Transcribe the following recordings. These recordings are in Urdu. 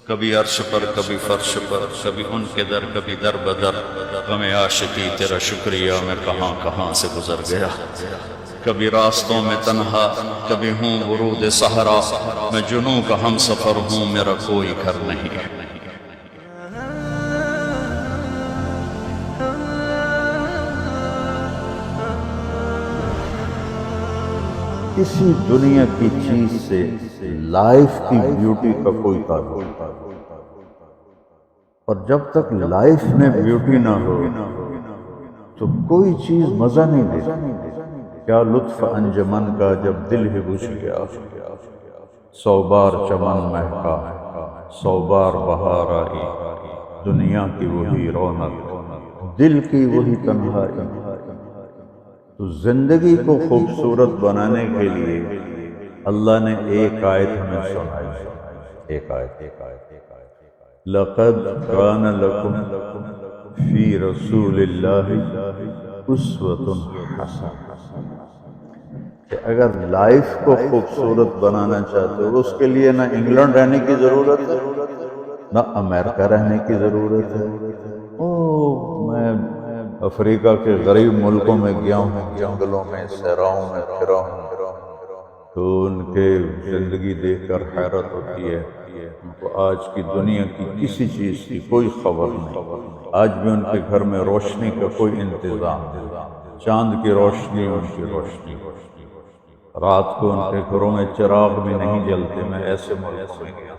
کبھی عرش پر کبھی فرش پر، کبھی ان کے در کبھی در بدر، غم عاشقی تیرا شکریہ میں کہاں کہاں سے گزر گیا۔ کبھی راستوں میں تنہا، کبھی ہوں ورود صحرا، میں جنوں کا ہم سفر ہوں، میرا کوئی گھر نہیں۔ کسی دنیا کی چیز سے لائف کی بیوٹی کا کوئی تعلق، اور جب تک لائف میں بیوٹی نہ ہو تو کوئی چیز مزہ نہیں دیتی۔ کیا لطف انجمن کا جب دل ہی بجھ گیا، 100 بار چمن مہکا، 100 بار بہار آئی، دنیا کی وہی رونق، دل کی وہی تنہائی۔ تو زندگی کو خوبصورت بنانے کے لیے اللہ نے ایک آیت ہمیں سنائی، ایک آیت، لَقَدْ كَانَ لَكُمْ فِي رَسُولِ اللَّهِ أُسْوَةٌ حَسَنَةٌ، کہ اگر لائف کو خوبصورت بنانا چاہتے ہو، اس کے لیے نہ انگلینڈ رہنے کی ضرورت ہے، نہ امریکہ رہنے کی ضرورت ہے۔ میں افریقہ کے غریب ملکوں میں گیا ہوں، جنگلوں میں صحراؤں میں پھرا ہوں، تو ان کے زندگی دیکھ کر حیرت ہوتی ہے۔ ان کو آج کی دنیا کی کسی چیز کی کوئی خبر نہیں۔ آج بھی ان کے گھر میں روشنی کا کوئی انتظام نہیں، چاند کی روشنی ان کی روشنی، رات کو ان کے گھروں میں چراغ بھی نہیں جلتے۔ میں ایسے ملکوں میں گیا۔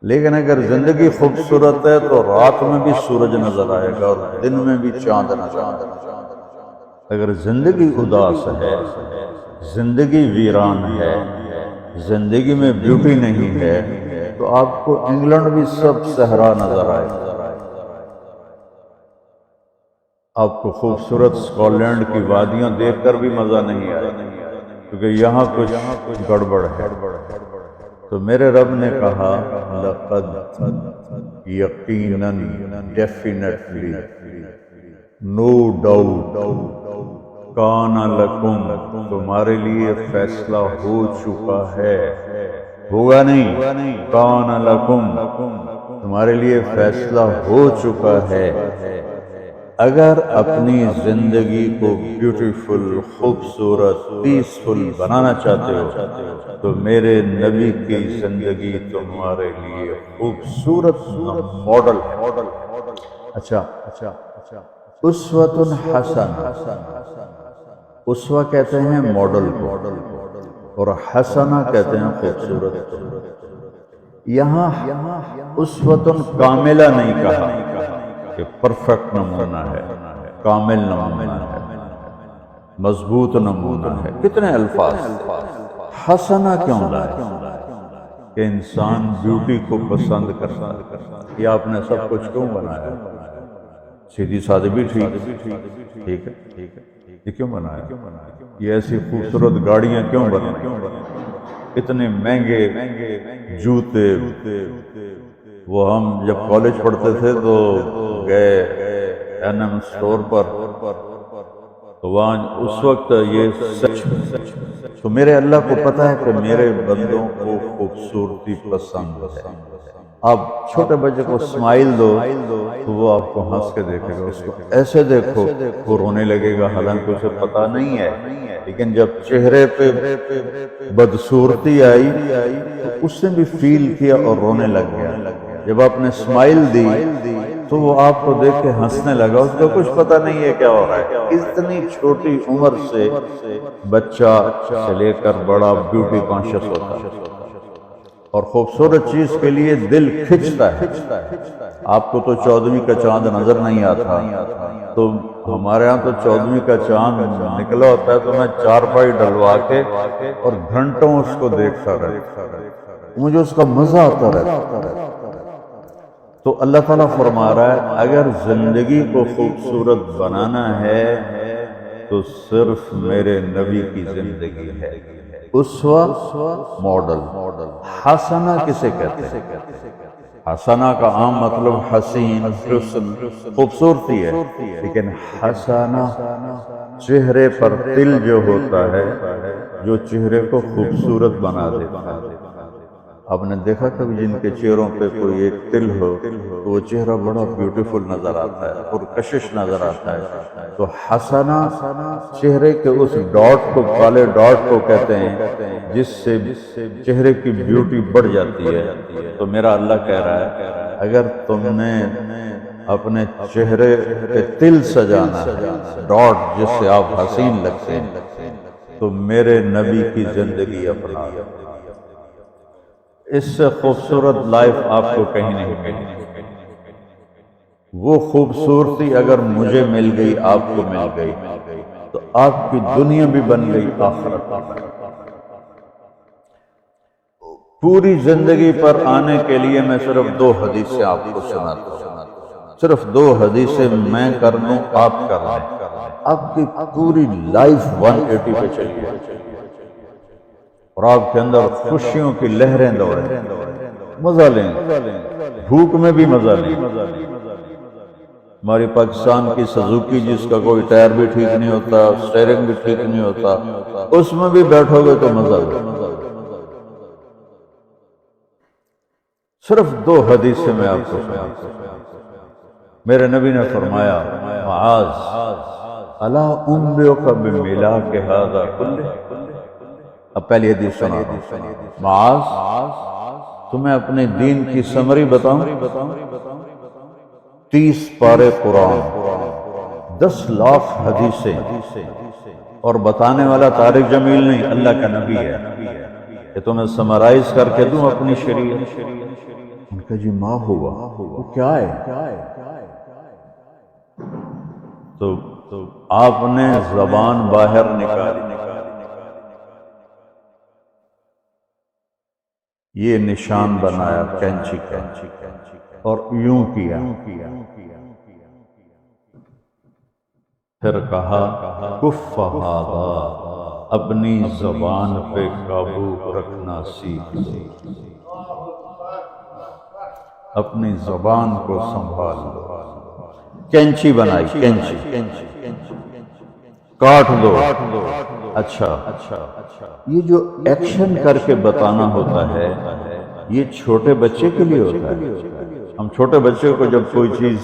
لیکن اگر زندگی خوبصورت ہے تو رات میں بھی سورج نظر آئے گا اور دن میں بھی چاند نظر آئے گا۔ اگر زندگی اداس ہے، زندگی ویران ہے، زندگی میں بیوٹی نہیں ہے، تو آپ کو انگلینڈ بھی سب صحرا نظر آئے گا۔ آپ کو خوبصورت اسکاٹ کی وادیاں دیکھ کر بھی مزہ نہیں آئے گا، کیونکہ یہاں کچھ گڑبڑ ہے۔ تو میرے رب نے کہا لقد، یقیناً، ڈیفینیٹلی، نو ڈاؤٹ، کان لکم، تمہارے لیے فیصلہ ہو چکا ہے، ہوگا نہیں، کان لکم، تمہارے لیے فیصلہ ہو چکا ہے۔ اگر اپنی زندگی کو بیوٹیفل، خوبصورت، پیسفل بنانا چاہتے ہو تو میرے نبی کی زندگی تمہارے لیے خوبصورت ماڈل ہے۔ اچھا، اسوۃ حسنہ، اسوہ کہتے ہیں ماڈل کو، اور حسنہ کہتے ہیں خوبصورت۔ یہاں اسوۃ کاملہ نہیں کہا کہ پرفیکٹ نمونہ ہے، کامل نمونہ ہے، مضبوط نمونہ ہے۔ کتنے الفاظ، حسنہ کیوں لائے؟ کہ انسان بیوٹی کو پسند کرتا ہے۔ یہ آپ نے سب کچھ کیوں بنایا؟ سیدھی سادی بھی ٹھیک ہے، یہ کیوں بنایا؟ یہ ایسی خوبصورت گاڑیاں کیوں بنائی؟ اتنے مہنگے جوتے۔ وہ ہم جب کالج پڑھتے تھے تو گئے این اسٹور پر، تو وہاں اس وقت یہ سچ، تو میرے اللہ کو پتا ہے کہ میرے بندوں کو خوبصورتی پسند ہے۔ آپ چھوٹے بچے کو اسمائل دو تو وہ آپ کو ہنس کے دیکھے گا، اس کو ایسے دیکھو وہ رونے لگے گا، حالانکہ اسے پتا نہیں ہے۔ لیکن جب چہرے پہ بدصورتی آئی تو اس نے بھی فیل کیا اور رونے لگ گیا۔ جب آپ نے اسمائل دی تو وہ آپ کو دیکھ کے ہنسنے لگا، اس کو کچھ پتہ نہیں ہے کیا ہو رہا ہے۔ اتنی چھوٹی عمر سے بچہ سے لے کر بڑا بیوٹی کانشیس ہوتا ہے، اور خوبصورت چیز کے لیے دل کھنچتا ہے۔ آپ کو تو 14ویں کا چاند نظر نہیں آتا، تو ہمارے ہاں تو 14ویں کا چاند نکلا ہوتا ہے تو میں چارپائی ڈلوا کے اور گھنٹوں اس کو دیکھتا رہتا، مجھے اس کا مزہ آتا رہتا۔ تو اللہ تعالیٰ فرما رہا ہے اگر زندگی کو خوبصورت بنانا ہے تو صرف میرے نبی کی زندگی ہے۔ اسوہ ماڈل، حسنہ کسے کہتے ہیں؟ حسنہ کا عام مطلب حسین، حسن، خوبصورتی ہے، لیکن حسنہ چہرے پر تل جو ہوتا ہے، جو چہرے کو خوبصورت بنا دیتا ہے۔ آپ نے دیکھا کبھی جن کے چہروں پہ کوئی ایک تل ہو تو وہ چہرہ بڑا بیوٹیفل نظر آتا ہے، پرکشش نظر آتا ہے. تو حسنہ چہرے کے اس ڈاٹ کو، کالے ڈاٹ کو کہتے ہیں جس سے چہرے کی بیوٹی بڑھ جاتی ہے. تو میرا اللہ کہہ رہا ہے اگر تم نے اپنے چہرے پہ تل سجانا ہے، ڈاٹ جس سے آپ حسین لگتے ہیں، تو میرے نبی کی زندگی اپنا. اس سے خوبصورت لائف آپ کو کہیں نہیں ملی. وہ خوبصورتی اگر مجھے مل گئی، آپ کو مل گئی، تو آپ کی دنیا بھی بن گئی، آخرت. پوری زندگی پر آنے کے لیے میں صرف 2 حدیثیں آپ کو سناتا ہوں، صرف 2 حدیثیں میں کر لوں، آپ کر لیں، آپ کی پوری لائف 180 پہ چلی جائے اور آپ کے اندر خوشیوں کی لہریں دوڑیں، مزہ لیں، بھوک میں بھی مزہ لیں. ہماری پاکستان کی سزوکی جس کا کوئی ٹائر بھی ٹھیک نہیں ہوتا، سٹیئرنگ بھی ٹھیک نہیں ہوتا، اس میں بھی بیٹھو گے تو مزہ لیں. صرف 2 حدیثیں میں آپ کو سناتا ہوں. میرے نبی نے فرمایا معاذ الا انبئک بملاک ھذا کلہ. اب پہلی حدیث سناتا ہوں. معاذ تمہیں اپنے دین کی سمری بتاؤں؟ 30 پارے قرآن، 10 لاکھ حدیثیں، اور بتانے والا طارق جمیل نہیں، اللہ کا نبی ہے. کہ تمہیں سمرائز کر کے دوں اپنی شریعت؟ ان کا جی ماں ہوا، وہ کیا ہے؟ تو آپ نے زبان باہر نکالی، یہ نشان بنایا کینچی کا اور یوں کیا، پھر کہا کف ھذا، اپنی زبان پہ قابو رکھنا سیکھ لو، اپنی زبان کو سنبھال لو. کینچی بنائی، کینچی کاٹ دو. اچھا یہ جو ایکشن کر کے بتانا ہوتا ہے یہ چھوٹے بچے کے لیے ہوتا ہے. ہم چھوٹے بچے کو جب کوئی چیز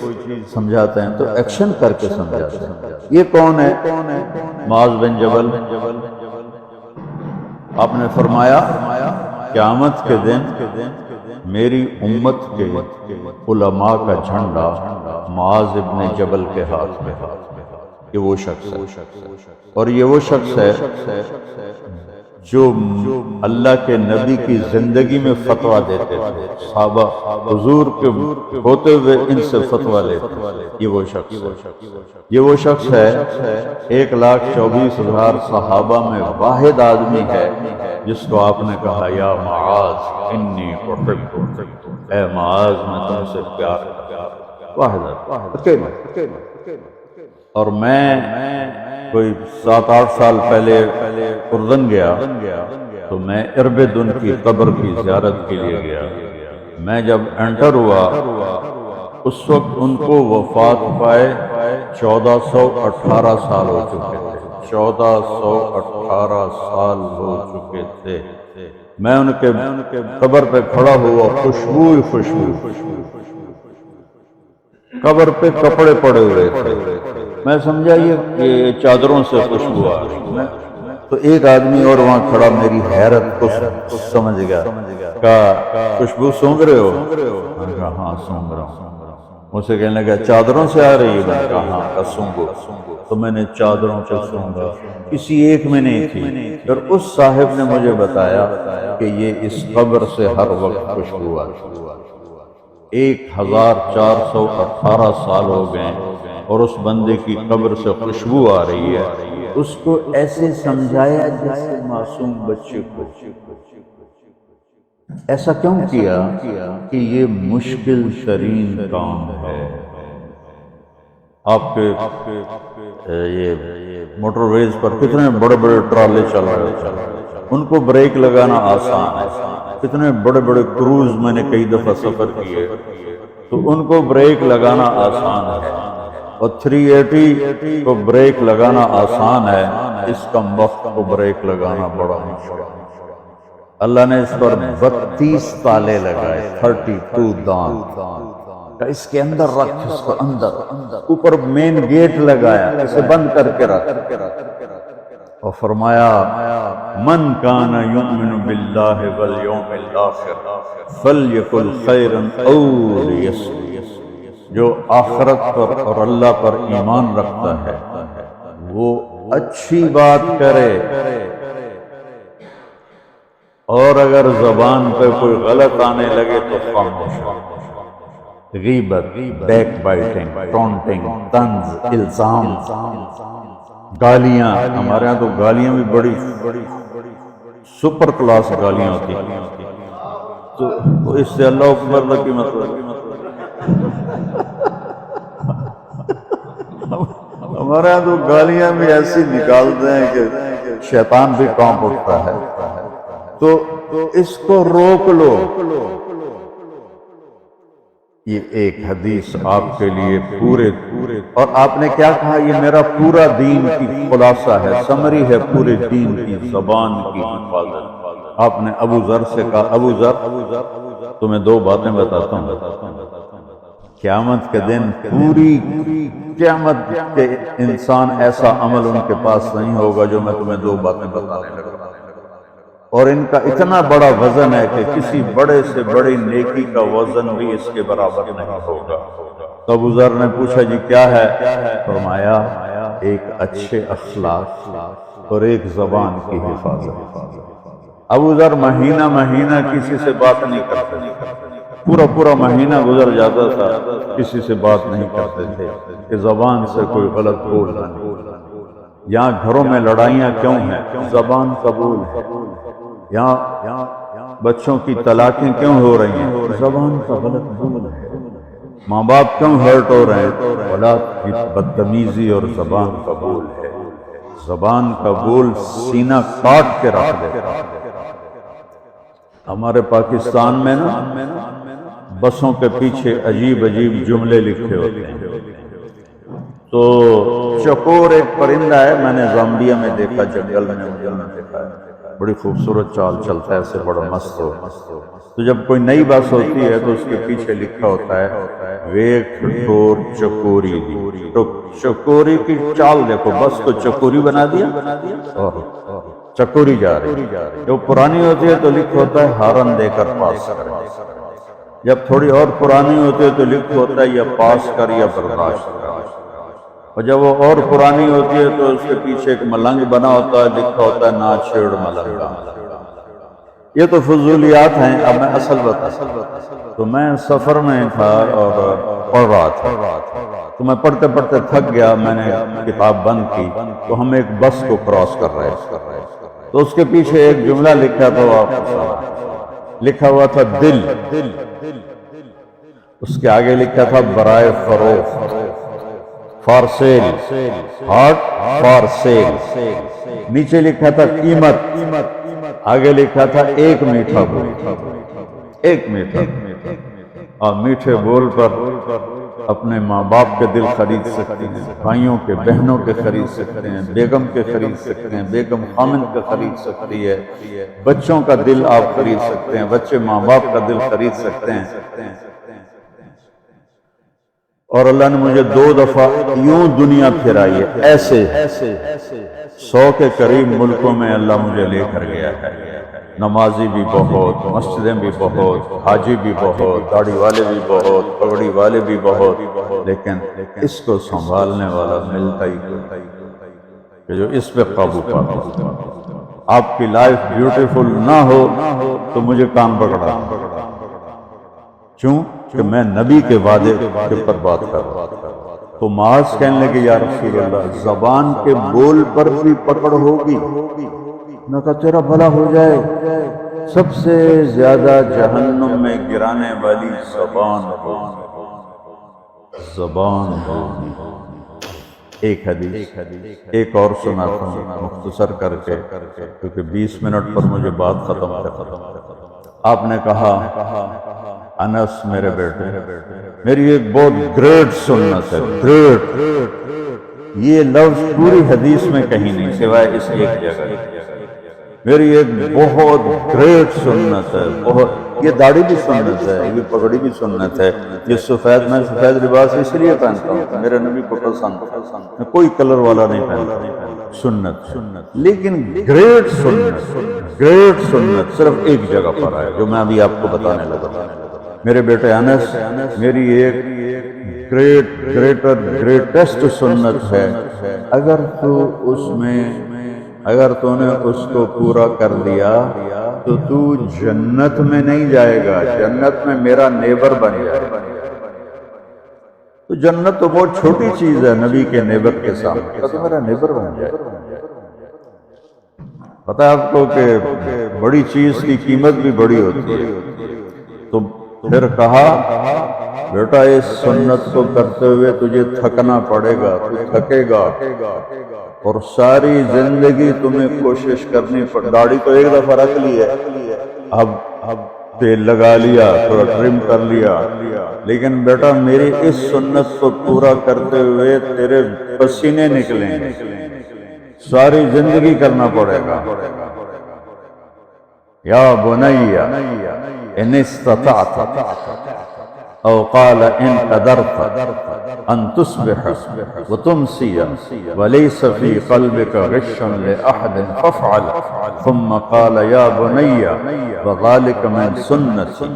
سمجھاتے ہیں تو ایکشن کر کے سمجھاتے ہیں. یہ کون ہے؟ معاذ بن جبل. آپ نے فرمایا قیامت کے دن میری امت کے علماء کا جھنڈا معاذ ابن جبل کے ہاتھ میں. یہ وہ شخص ہے، اور یہ وہ شخص ہے جو اللہ کے نبی کی زندگی میں فتویٰ دیتے تھے. صحابہ حضور کے ہوتے ہوئے ان سے فتویٰ لیتے. یہ وہ شخص ہے 1,24,000 صحابہ میں واحد آدمی ہے جس کو آپ نے کہا یا معاذ انی احبک، اے معاذ میں تم سے پیار کرتا ہوں. واحد اکیلا. اور میں کوئی 7-8 سال پہلے اردن گیا تو میں اربدن کی قبر کی زیارت کے لیے گیا. میں جب انٹر ہوا اس وقت ان کو وفات پائے 1418 سال ہو چکے تھے. 1418 سال ہو چکے تھے. میں ان کے قبر پہ کھڑا ہوا، خوشبو ہی خوشبو، قبر پہ کپڑے پڑے ہوئے تھے. میں سمجھا یہ چادروں سے خوشبو آ رہی. تو ایک آدمی اور وہاں کھڑا میری حیرت کو سمجھ گیا، کہا خوشبو سونگ رہے ہو؟ میں نے کہا ہاں سونگ رہا ہوں. مجھ سے کہنے لگا چادروں سے آ رہی ہے؟ میں نے کہا ہاں سونگو. تو میں نے چادروں سے سونگا، کسی ایک میں نہیں تھی. اور اس صاحب نے مجھے بتایا کہ یہ اس قبر سے ہر وقت خوشبو آتی. 1418 سال ہو گئے اور اس بندے کی قبر سے خوشبو آ رہی ہے. اس کو ایسے سمجھایا جیسے معصوم بچے کو. ایسا کیوں کیا؟ کہ یہ مشکل ترین کام ہے. آپ کے یہ موٹر ویز پر کتنے بڑے بڑے ٹرالے چل رہے ہیں، ان کو بریک لگانا آسان ہے. کتنے بڑے بڑے کروز میں نے کئی دفعہ سفر کیے تو ان کو بریک لگانا آسان ہے، اور 380 کو بریک لگانا آسان ہے، اس کم وقت کو بریک لگانا بڑا مشکل ہے. اللہ نے اس پر 32 تالے لگائے، 32 دانت، اس کے اندر رکھ، اس کو اندر، اوپر مین گیٹ لگایا، اسے بند کر کے رکھ، اور فرمایا من کان یؤمن باللہ والیوم الآخر فلیقل خیرا او لیصمت، جو آخرت پر اور اللہ پر ایمان رکھتا ہے وہ اچھی بات کرے، اور اگر زبان پہ کوئی غلط آنے لگے تو خاموش ہو۔ غیبت، بیک بائٹنگ، ٹونٹنگ، طنز، الزام، گالیاں، ہمارے ہاں تو گالیاں بھی بڑی سپر کلاس گالیاں ہوتی ہیں، تو اس سے اللہ اکبر لکی مطلب ہمارے ہاں تو گالیاں بھی ایسی نکالتے ہیں کہ شیطان بھی کانپ اٹھتا ہے، تو اس کو روک لو۔ یہ ایک حدیث آپ کے لیے پورے، اور آپ نے کیا کہا؟ یہ میرا پورا دین کی خلاصہ ہے، سمری ہے پورے دین کی، زبان کی حفاظت۔ آپ نے ابو ذر سے کہا، ابو ذر تمہیں 2 باتیں بتاتا ہوں، قیامت کے دن پوری قیامت کے انسان ایسا عمل ان کے پاس نہیں ہوگا جو میں تمہیں 2 باتیں بتانے لگا، اور ان کا اتنا بڑا وزن ہے کہ کسی بڑے سے بڑی نیکی کا وزن بھی اس کے برابر نہیں ہوگا۔ تو ابو ذر نے پوچھا جی کیا ہے؟ فرمایا ایک اچھے اخلاق اور ایک زبان کی حفاظت۔ ابو ذر مہینہ کسی سے بات نہیں کرتے، پورا مہینہ گزر جاتا تھا کسی سے بات نہیں کرتے تھے کہ زبان سے کوئی غلط بولنا نہیں۔ یہاں گھروں میں لڑائیاں کیوں ہیں؟ زبان قبول ہے۔ یہاں بچوں کی طلاقیں کیوں ہو رہی ہیں؟ زبان کا غلط بول ہے۔ ماں باپ کیوں ہرٹ ہو رہے ہیں؟ اولاد کی بدتمیزی اور زبان کا بول ہے۔ زبان کا بول سینہ کاٹ کے رکھ دے۔ ہمارے پاکستان میں نا بسوں کے پیچھے عجیب جملے لکھے ہوتے ہیں۔ تو چکور ایک پرندہ ہے، میں نے زامبیا میں دیکھا، جنگل میں دیکھا ہے، بڑی خوبصورت چال چلتا ہے، ایسے بڑا مست ہو۔ تو جب کوئی نئی بس ہوتی ہے تو اس کے پیچھے لکھا ہوتا ہے ویک ڈور چکوری دی، تو چکوری کی چال دیکھو، بس کو چکوری بنا دیا اور چکوری جا رہی۔ جو پرانی ہوتی ہے تو لکھا ہوتا ہے ہارن دے کر پاس کر، جب تھوڑی اور پرانی ہوتی ہے تو لکھا ہوتا ہے یا پاس کر یا برداشت کر، اور جب وہ اور پرانی ہوتی ہے تو اس کے پیچھے ایک ملنگ بنا ہوتا ہے، لکھا ہوتا ہے نا چھیڑ ملنگا۔ یہ تو فضولیات ہیں، اب میں اصل بتا۔ تو میں سفر میں تھا اور پڑھ رہا تھا، تو میں پڑھتے تھک گیا، میں نے کتاب بند کی، تو ہم ایک بس کو کراس کر رہے تھے، تو اس کے پیچھے ایک جملہ لکھا تھا، لکھا ہوا تھا دل، اس کے آگے لکھا تھا برائے فروخت، for sale, heart for sale, نیچے لکھا تھا قیمت، آگے لکھا تھا ایک میٹھا بول، ایک میٹھا۔ اور میٹھے بول پر اپنے ماں باپ کے دل خرید سکتے ہیں، بھائیوں کے، بہنوں کے خرید سکتے ہیں، بیگم کے خرید سکتے ہیں، بیگم خامن کا خرید سکتی ہے، بچوں کا دل آپ خرید سکتے ہیں، بچے ماں باپ کا دل خرید سکتے ہیں۔ اور اللہ نے مجھے 2 دفعہ یوں دنیا پھرائی ہے، ایسے 100 کے قریب ملکوں میں اللہ مجھے لے کر گیا ہے۔ نمازی بھی بہت، مسجدیں بھی بہت، حاجی بھی بہت، داڑھی والے بھی بہت، پگڑی والے بھی بہت، لیکن اس کو سنبھالنے والا ملتا ہی کوئی کہ جو اس پہ قابو پاتا۔ آپ کی لائف بیوٹیفل نہ ہو تو مجھے کان پکڑا، کیوں کہ میں نبی کے وعدے کے پر بات کر رہا ہوں۔ تو معاذ کہنے لگے یا رسول اللہ، زبان کے بول پر بھی پکڑ ہوگی؟ میں کہا تیرا بھلا ہو جائے، سب سے زیادہ جہنم میں گرانے والی زبان ہوگی، زبان ہوگی۔ ایک حدیث ایک اور سناتا ہوں مختصر کر کے، کیونکہ 20 منٹ پر مجھے بات ختم کرنا۔ آپ نے کہا انس میرے بیٹے، میری ایک بہت گریٹ سنت ہے، گریٹ، یہ لفظ پوری حدیث میں کہیں نہیں سوائے اس ایک جگہ، میری ایک بہت گریٹ سنت ہے، بہت، یہ داڑھی بھی سنت ہے، یہ پگڑی بھی سنت ہے، یہ سفید، میں سفید لباس اس لیے پہنتا ہوں، میرے نبی کو پسند ہے، میں کوئی کلر والا نہیں پہنتا، سنت، لیکن گریٹ سنت صرف ایک جگہ پر ہے جو میں ابھی آپ کو بتانے لگا۔ میرے بیٹے انس، میری ایک گریٹسٹ سنت ہے، اگر تو نے اس کو پورا کر لیا تو تو جنت میں نہیں جائے گا، جنت میں میرا نیبر بن جائے گا۔ تو جنت تو بہت چھوٹی چیز ہے نبی کے نیبر کے سامنے، تو میرا نیبر بن جائے گا۔ پتہ ہے آپ کو کہ بڑی چیز کی قیمت بھی بڑی ہوتی ہے۔ تو پھر کہا بیٹا اس سنت کو کرتے ہوئے تجھے تھکنا پڑے گا، تو تھکے گا، اور ساری زندگی تمہیں کوشش کرنی پڑے۔ داڑھی تو ایک دفعہ رکھ لی ہے، اب تیل لگا لیا، تھوڑا ٹرم کر لیا، لیکن بیٹا میری اس سنت کو پورا کرتے ہوئے تیرے پسینے نکلیں گے، ساری زندگی کرنا پڑے گا۔ یا بنی ان استطعت او قال ان قدرت ان تصبح وتمسي وليس في قلبك غش لأحد فافعل، ثم قال يا بني وذلك من سنتي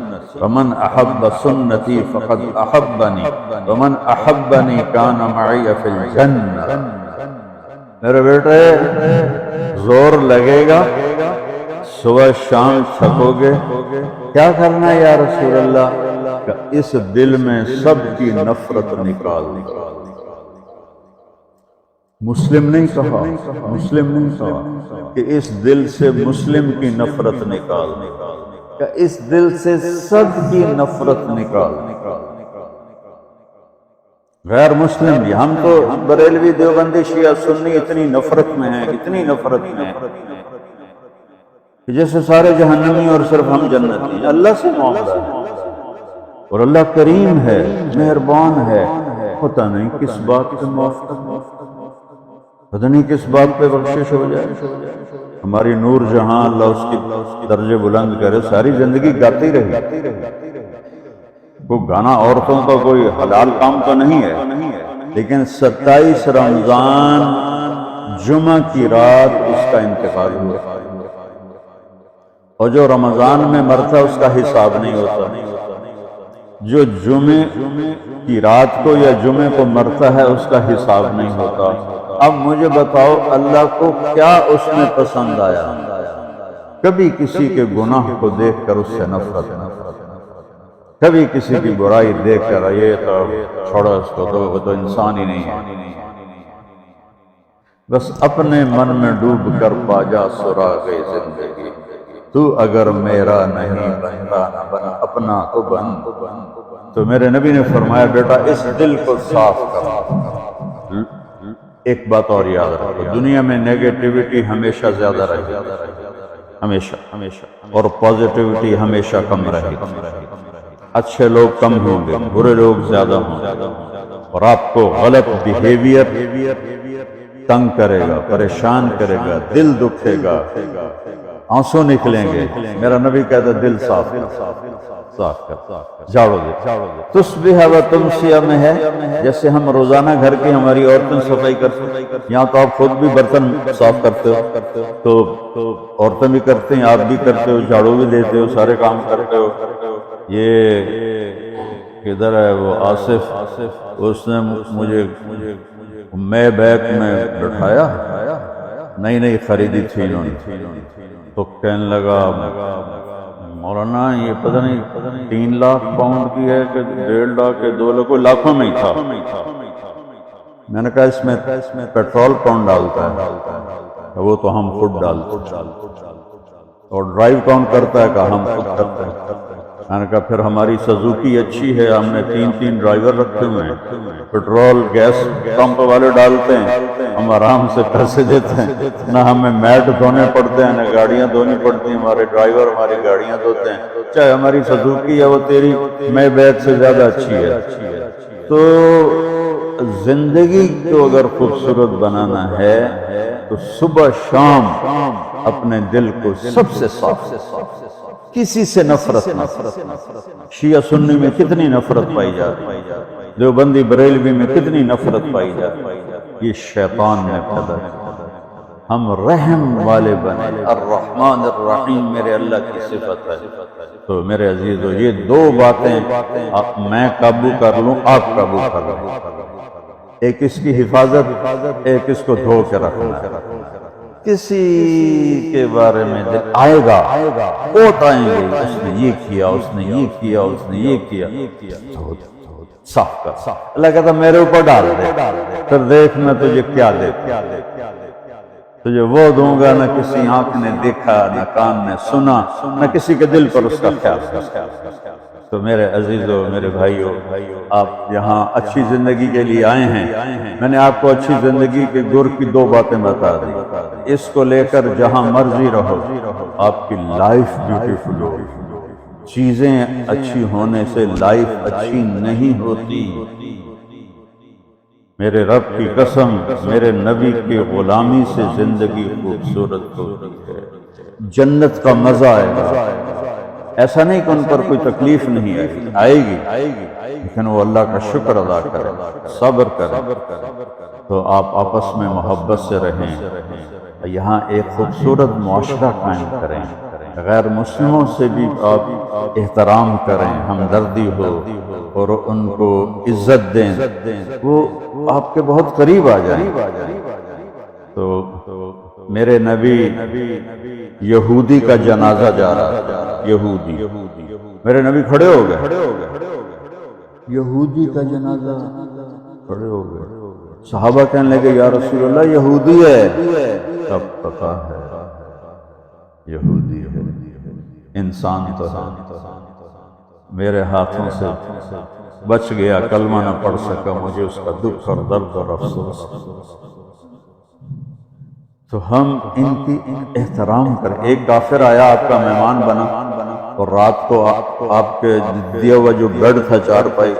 ومن احب سنتي فقد احبني ومن احبني كان معي في الجنة۔ میرے بیٹے زور لگے گا، صبح شام تھکو گے، کیا کرنا ہے یا رسول اللہ؟ کہ اس دل میں سب کی نفرت نکال۔ مسلم نہیں کہا کہ اس دل سے مسلم کی نفرت نکال، کہ اس دل سے سب کی نفرت نکال۔ غیر مسلم بھی، ہم تو بریلوی دیوبندی شیعہ سنی اتنی نفرت میں ہیں، اتنی نفرت میں ہیں کہ جیسے سارے جہنمی اور صرف ہم جنتی ہیں۔ اللہ سے معاملہ ہے، اور اللہ کریم ہے، مہربان ہے، پتہ نہیں کس بات پہ معاف کرنا، پتہ نہیں کس بات پہ بخشش ہو جائے۔ ہماری نور جہاں، اللہ اس کی درجے بلند کرے، ساری زندگی گاتی رہی۔ وہ گانا عورتوں کا کوئی حلال کام تو نہیں ہے، لیکن 27 رمضان جمعہ کی رات اس کا انتقال ہوا، اور جو رمضان میں مرتا اس کا حساب نہیں ہوتا، جو جمعے کی رات کو یا جمعے کو مرتا ہے اس کا حساب نہیں ہوتا۔ اب مجھے بتاؤ اللہ کو کیا اس میں پسند آیا؟ کبھی کسی کے گناہ کو دیکھ کر اس سے نفرت، کبھی کسی کی برائی دیکھ کر یہ تو چھوڑا اس کو، تو وہ تو انسان ہی نہیں ہے۔ بس اپنے من میں ڈوب کر پا جا سراغ زندگی، تو اگر میرا نہیں بنتا نہ بن اپنا تو بن۔ تو میرے نبی نے فرمایا بیٹا اس دل کو صاف کر۔ ایک بات اور یاد رکھو، دنیا میں نیگیٹیوٹی ہمیشہ زیادہ رہے گی، ہمیشہ، اور پازیٹیوٹی ہمیشہ کم رہے گی۔ اچھے لوگ کم ہوں گے، برے لوگ زیادہ ہوں گے، اور آپ کو غلط بیہیویئر تنگ کرے گا، پریشان کرے گا، دل دکھے گا، آنسو نکلیں گے۔ میرا نبی کہتا ہے دل صاف کر، جھاڑو دے۔ تصبح و تمسیہ میں ہے، جیسے ہم روزانہ گھر کی ہماری عورتیں صفائی کرتے ہیں، یہاں تو آپ خود بھی برتن صاف کرتے ہو، تو عورتیں بھی کرتے ہیں، آپ بھی کرتے ہو، جھاڑو بھی دیتے ہو، سارے کام کرتے ہو۔ یہ کدھر ہے وہ آصف، اس نے مجھے میں بیک میں بٹھایا، نئی خریدی تھی انہوں نے، تو کہنے لگا مولانا یہ پتہ نہیں 3 لاکھ پاؤنڈ کی ہے کہ 1.5 لاکھ کے 2 لاکھ، کوئی لاکھوں میں ہی تھا۔ میں نے کہا اس میں پیٹرول کون ڈالتا ہے؟ وہ تو ہم خود ڈالتے ہیں۔ اور ڈرائیو کون کرتا ہے؟ کہ ہم خود کرتے ہیں۔ میں نے کہا پھر ہماری سزوکی اچھی ہے، ہم نے 3 ڈرائیور رکھے ہوئے ہیں، پیٹرول گیس پمپ والے ڈالتے ہیں، ہم آرام سے پیسے دیتے ہیں، نہ ہمیں میٹ دھونے پڑتے ہیں، نہ گاڑیاں دھونی پڑتی ہیں، ہمارے ڈرائیور ہماری گاڑیاں دھوتے ہیں، چاہے ہماری سزوکی ہے وہ تیری میں بیک سے زیادہ اچھی ہے۔ تو زندگی کو اگر خوبصورت بنانا ہے تو صبح شام اپنے دل کو سب سے صاف، کسی سے نفرت نہ۔ شیعہ سنی میں کتنی نفرت پائی جاتی ہے، دیوبندی بریلوی میں کتنی نفرت پائی جاتی ہے، یہ شیطان نے پیدا کیا۔ ہم رحم والے بنے، الرحمن الرحیم میرے اللہ کی صفت ہے۔ تو میرے عزیزو، یہ دو باتیں میں قابو کر لوں، آپ قابو کر لیں، ایک اس کی حفاظت، ایک اس کو دھو کے رکھنا ہے۔ کسی کے بارے میں آئے گا، اوٹ آئیں گے، اس نے یہ کیا، اس نے یہ کیا، اس نے یہ کیا، تو صاف کر۔ اللہ کہتا میرے اوپر ڈال دے، پھر دیکھ میں تجھے کیا دے، تجھے وہ دوں گا نہ کسی آنکھ نے دیکھا، نہ کان نے سنا، نہ کسی کے دل پر اس کا خیال ہے۔ تو میرے عزیزو، میرے بھائیو، آپ یہاں اچھی زندگی کے لیے آئے ہیں۔ میں نے آپ کو اچھی زندگی کے گر کی دو باتیں بتا دی، اس کو لے کر جہاں مرضی رہو، آپ کی لائف بیوٹیفل ہو۔ چیزیں اچھی ہونے سے لائف اچھی نہیں ہوتی۔ میرے رب کی قسم، میرے نبی کی غلامی سے زندگی خوبصورت ہوتی ہے، جنت کا مزہ آئے گا۔ ایسا نہیں کہ ان پر کوئی تکلیف نہیں آئے گی، لیکن وہ اللہ کا شکر ادا کرے، صبر کرے۔ تو آپ آپس میں محبت سے رہیں، یہاں ایک خوبصورت معاشرہ قائم کریں، غیر مسلموں سے بھی آپ احترام کریں، ہمدردی ہو اور ان کو عزت دیں، وہ آپ کے بہت قریب آ جائیں۔ تو میرے نبی یہودی کا جنازہ جا رہا تھا، یہودی، میرے نبی کھڑے ہو گئے، یہودی کا جنازہ، کھڑے ہو گئے۔ صحابہ کہنے لگے یا رسول اللہ یہودی ہے، تب پتا ہے یہودی ہے، انسان تو ہے، میرے ہاتھوں سے بچ گیا، کلمہ نہ پڑھ سکا، مجھے اس کا دکھ اور درد اور افسوس۔ تو ہم ان کی احترام کریں۔ ایک کافر آیا، آپ کا مہمان بنا، اور رات کو آپ کے دیا ہوا جو بیڈ تھا چارپائی،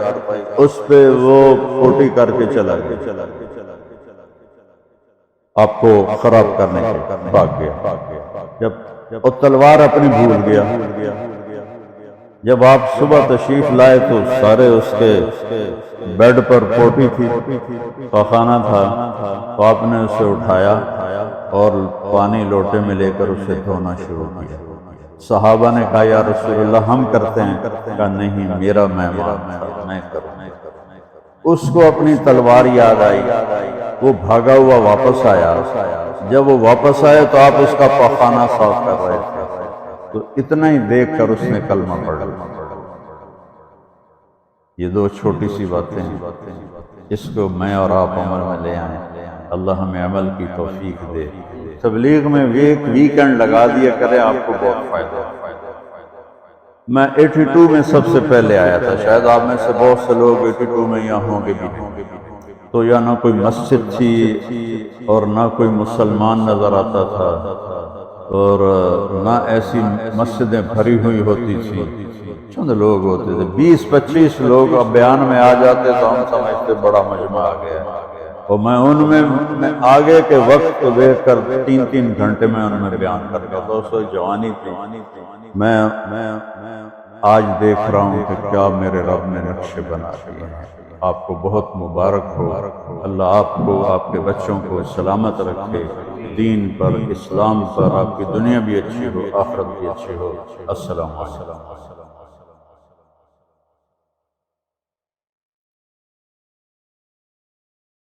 اس پہ وہ پوٹی کر کے چلا گیا، آپ کو خراب کرنے کے بھاگ گیا۔ جب تلوار اپنی بھول گیا، جب آپ صبح تشریف لائے تو سارے اس کے بیڈ پر پوٹی تھی، خانہ تھا، تو آپ نے اسے اٹھایا اور پانی لوٹے میں لے کر اسے دھونا شروع کیا۔ صحابہ نے کہا یا رسول اللہ ہم کرتے ہیں، کہا نہیں میرا مہمان تھا، میں کروں۔ اس کو اپنی تلوار یاد آئی، وہ بھاگا ہوا واپس آیا۔ جب وہ واپس آیا تو آپ اس کا پاخانہ صاف کر رہے تھے، تو اتنا ہی دیکھ کر اس نے کلمہ پڑھ لیا۔ یہ دو چھوٹی سی باتیں ہیں، اس کو میں اور آپ عمل میں لے آئیں، اللہ ہمیں عمل کی توفیق دے۔ تبلیغ میں ایک ویکنڈ لگا دیا کریں، آپ کو بہت فائدہ ہے۔ میں 82 میں سب سے پہلے آیا تھا، شاید آپ میں سے بہت سے لوگ 82 میں یہاں ہوں گے بھی، تو یا نہ کوئی مسجد تھی اور نہ کوئی مسلمان نظر آتا تھا، اور نہ ایسی مسجدیں بھری ہوئی ہوتی تھی، چند لوگ ہوتے تھے، 20-25 لوگ اب بیان میں آ جاتے تو ہم سمجھتے بڑا مجمع آ گیا، اور میں ان میں آگے کے وقت کو دیکھ کر 3-3 گھنٹے میں ان میں بیان کرتا تھا۔ اس وقت جوانی تھی۔ میں آج دیکھ رہا ہوں کہ کیا میرے رب نے نقشے بنا دیے ہیں۔ آپ کو بہت مبارک ہو، اللہ آپ کو، آپ کے بچوں کو سلامت رکھے، دین پر، اسلام پر، آپ کی دنیا بھی اچھی ہو، آخرت بھی اچھی ہو۔ السلام علیکم۔